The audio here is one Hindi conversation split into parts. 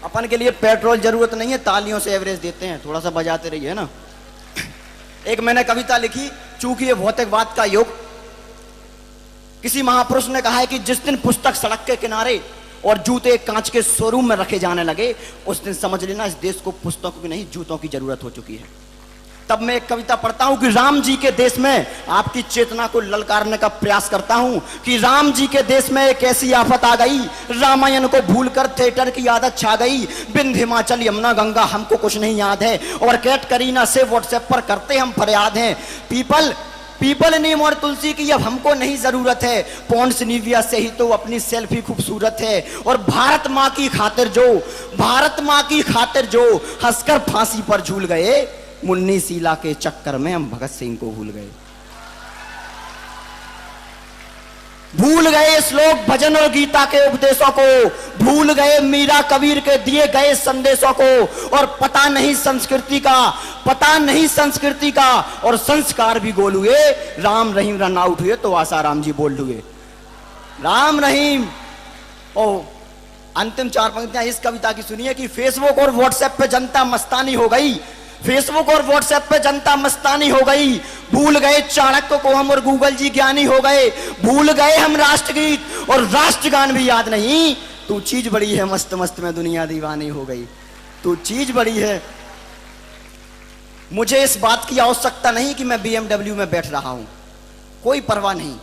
अपन के लिए पेट्रोल जरूरत नहीं है, तालियों से एवरेज देते हैं, थोड़ा सा बजाते रहिए ना। एक मैंने कविता लिखी, चूंकि ये भौतिकवाद का युग, किसी महापुरुष ने कहा है कि जिस दिन पुस्तक सड़क के किनारे और जूते कांच के शोरूम में रखे जाने लगे, उस दिन समझ लेना इस देश को पुस्तकों की नहीं जूतों की जरूरत हो चुकी है। तब मैं एक कविता पढ़ता हूं कि राम जी के देश में आपकी चेतना को ललकारने का प्रयास करता हूं कि राम जी के देश में एक ऐसी आफत आ गई, रामायण को भूलकर थिएटर की आदत छा गई। बिंद हिमाचल यमुना गंगा हमको कुछ नहीं याद है, और कैट करीना से व्हाट्सएप पर करते हम फरियाद हैं। पीपल नीम और तुलसी की अब हमको नहीं जरूरत है, पॉन्ड्स निविया से ही तो अपनी सेल्फी खूबसूरत है। और भारत माँ की खातिर जो हंसकर फांसी पर झूल गए, मुन्नी शीला के चक्कर में हम भगत सिंह को भूल गए। भूल गए श्लोक भजन और गीता के उपदेशों को, भूल गए मीरा कबीर के दिए गए संदेशों को। और पता नहीं संस्कृति का और संस्कार भी गोल हुए। राम रहीम रन आउट हुए तो आसाराम जी बोल्ड हुए। राम रहीम। ओ अंतिम 4 पंक्तियां इस कविता की सुनिए कि फेसबुक और व्हाट्सएप पे जनता मस्तानी हो गई, फेसबुक और व्हाट्सएप पे जनता मस्तानी हो गई। भूल गए चाणक्य को हम और गूगल जी ज्ञानी हो गए। भूल गए हम राष्ट्रगीत और राष्ट्रगान भी याद नहीं। तू चीज बड़ी है मस्त मस्त में दुनिया दीवानी हो गई। तू चीज बड़ी है। मुझे इस बात की आवश्यकता नहीं कि मैं BMW में बैठ रहा हूं, कोई परवाह नहीं।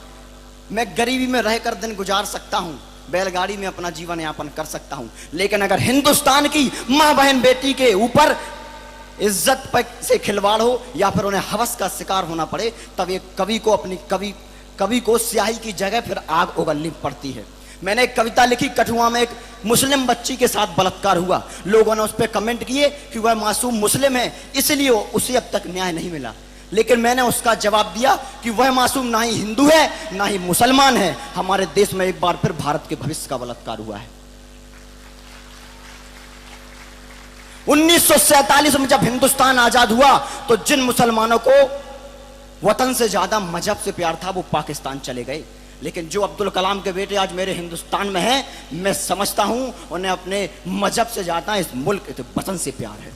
मैं गरीबी में रहकर दिन गुजार सकता हूं, बैलगाड़ी में अपना जीवन यापन कर सकता हूं। लेकिन अगर हिंदुस्तान की मां बहन बेटी के ऊपर इज्जत से खिलवाड़ हो या फिर उन्हें हवस का शिकार होना पड़े, तब एक कवि को स्याही की जगह फिर आग उगलनी पड़ती है। मैंने एक कविता लिखी, कठुआ में एक मुस्लिम बच्ची के साथ बलात्कार हुआ। लोगों ने उस पर कमेंट किए कि वह मासूम मुस्लिम है, इसलिए उसे अब तक न्याय नहीं मिला। लेकिन मैंने उसका जवाब दिया कि वह मासूम ना ही हिंदू है ना ही मुसलमान है। हमारे देश में एक बार फिर भारत के भविष्य का बलात्कार हुआ है। 1947 में जब हिंदुस्तान आजाद हुआ तो जिन मुसलमानों को वतन से ज्यादा मजहब से प्यार था वो पाकिस्तान चले गए। लेकिन जो अब्दुल कलाम के बेटे आज मेरे हिंदुस्तान में हैं, मैं समझता हूं उन्हें अपने मजहब से ज्यादा इस मुल्क के वतन से प्यार है।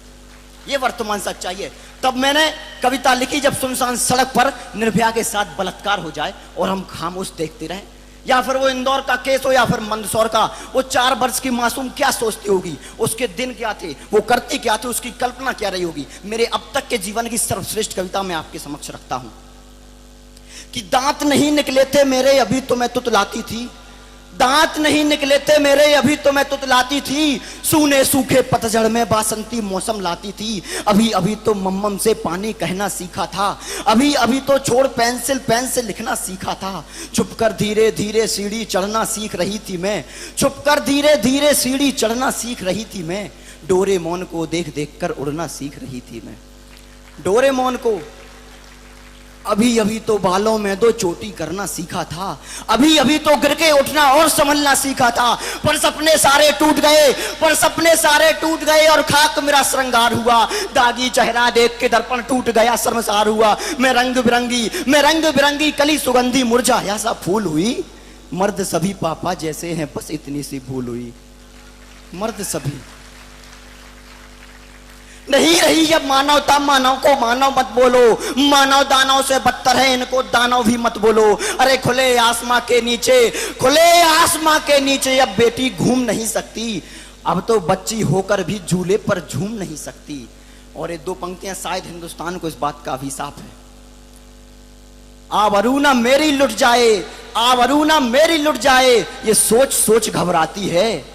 ये वर्तमान सच्चाई है। तब मैंने कविता लिखी, जब सुनसान सड़क पर निर्भया के साथ बलात्कार हो जाए और हम खामोश देखते रहे, या फिर वो इंदौर का केस हो या फिर मंदसौर का, वो 4 वर्ष की मासूम क्या सोचती होगी, उसके दिन क्या थे, वो करती क्या थी, उसकी कल्पना क्या रही होगी। मेरे अब तक के जीवन की सर्वश्रेष्ठ कविता मैं आपके समक्ष रखता हूं कि दांत नहीं निकले थे मेरे अभी तो मैं तुतलाती थी, दांत नहीं निकले थे मेरे अभी तो मैं तुतलाती थी। सूने सूखे पतझड़ में बासंती मौसम लाती थी। अभी अभी तो मम्मम से पानी कहना सीखा था। अभी अभी तो छोड़ पेन से लिखना सीखा था। छुपकर धीरे धीरे सीढ़ी चढ़ना सीख रही थी मैं, छुपकर धीरे धीरे सीढ़ी चढ़ना सीख रही थी मैं। डोरेमोन को देख देख कर उड़ना सीख रही थी मैं। डोरेमोन को अभी अभी तो बालों में 2 चोटी करना सीखा था। अभी अभी तो गिर के उठना और संभलना सीखा था। पर सपने सारे टूट गए और खाक मेरा श्रृंगार हुआ। दागी चेहरा देख के दर्पण टूट गया, शर्मसार हुआ। मैं रंग बिरंगी कली सुगंधी मुरझाया सा फूल हुई। मर्द सभी पापा जैसे हैं, बस इतनी सी भूल हुई। मर्द सभी नहीं रही अब मानवता, मानव को मानव मत बोलो। मानव दानव से बदतर है, इनको दानव भी मत बोलो। अरे खुले आसमां के नीचे अब बेटी घूम नहीं सकती। अब तो बच्ची होकर भी झूले पर झूम नहीं सकती। और ये 2 पंक्तियां शायद हिंदुस्तान को इस बात का अभिशाप है। आबरू ना मेरी लुट जाए, ये सोच सोच घबराती है।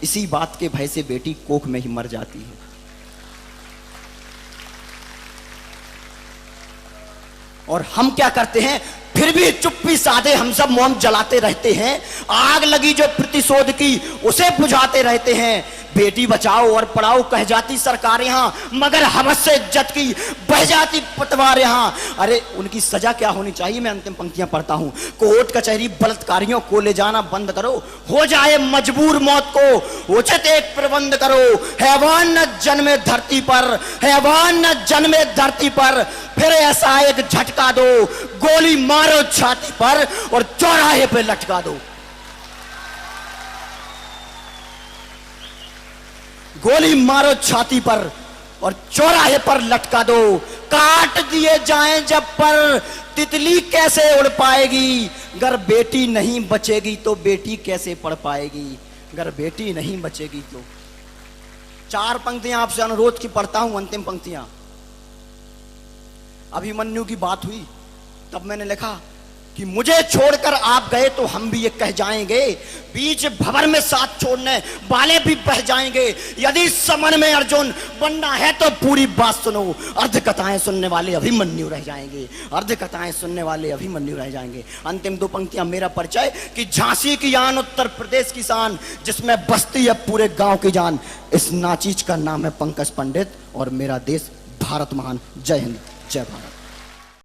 इसी बात के भय से बेटी कोख में ही मर जाती है। और हम क्या करते हैं, फिर भी चुप्पी साधे हम सब मोम जलाते रहते हैं। आग लगी जो प्रतिशोध की उसे बुझाते रहते हैं। बेटी बचाओ और पढ़ाओ कह जाती सरकार यहाँ, मगर हवस से इज्जत की बह जाती पतवार यहाँ। अरे उनकी सजा क्या होनी चाहिए, मैं अंतिम पंक्तियां पढ़ता हूँ। कोर्ट कचहरी बलात्कारियों को ले जाना बंद करो, हो जाए मजबूर मौत को उचित एक प्रबंध करो। हैवान न जन्मे धरती पर, फिर ऐसा एक झटका दो, गोली मारो छाती पर और चौराहे पे लटका दो। गोली मारो छाती पर और चौराहे पर लटका दो। काट दिए जाएं जब पर तितली कैसे उड़ पाएगी। अगर बेटी नहीं बचेगी तो बेटी कैसे पढ़ पाएगी। अगर बेटी नहीं बचेगी तो। 4 पंक्तियां आपसे अनुरोध की पढ़ता हूं, अंतिम पंक्तियां। अभिमन्यु की बात हुई तब मैंने लिखा कि मुझे छोड़कर आप गए तो हम भी ये कह जाएंगे, बीच भंवर में साथ छोड़ने वाले भी बह जाएंगे। यदि समन में अर्जुन बनना है तो पूरी बात सुनो। अर्ध कथाएं सुनने वाले अभिमन्यु रह जाएंगे, अर्ध कथाएं सुनने वाले अभिमन्यु रह जाएंगे। अंतिम 2 पंक्तियां मेरा परिचय कि झांसी की आन, उत्तर प्रदेश की शान, जिसमें बसती है पूरे गांव की जान। इस नाचीज का नाम है पंकज पंडित और मेरा देश भारत महान। जय हिंद, जय भारत।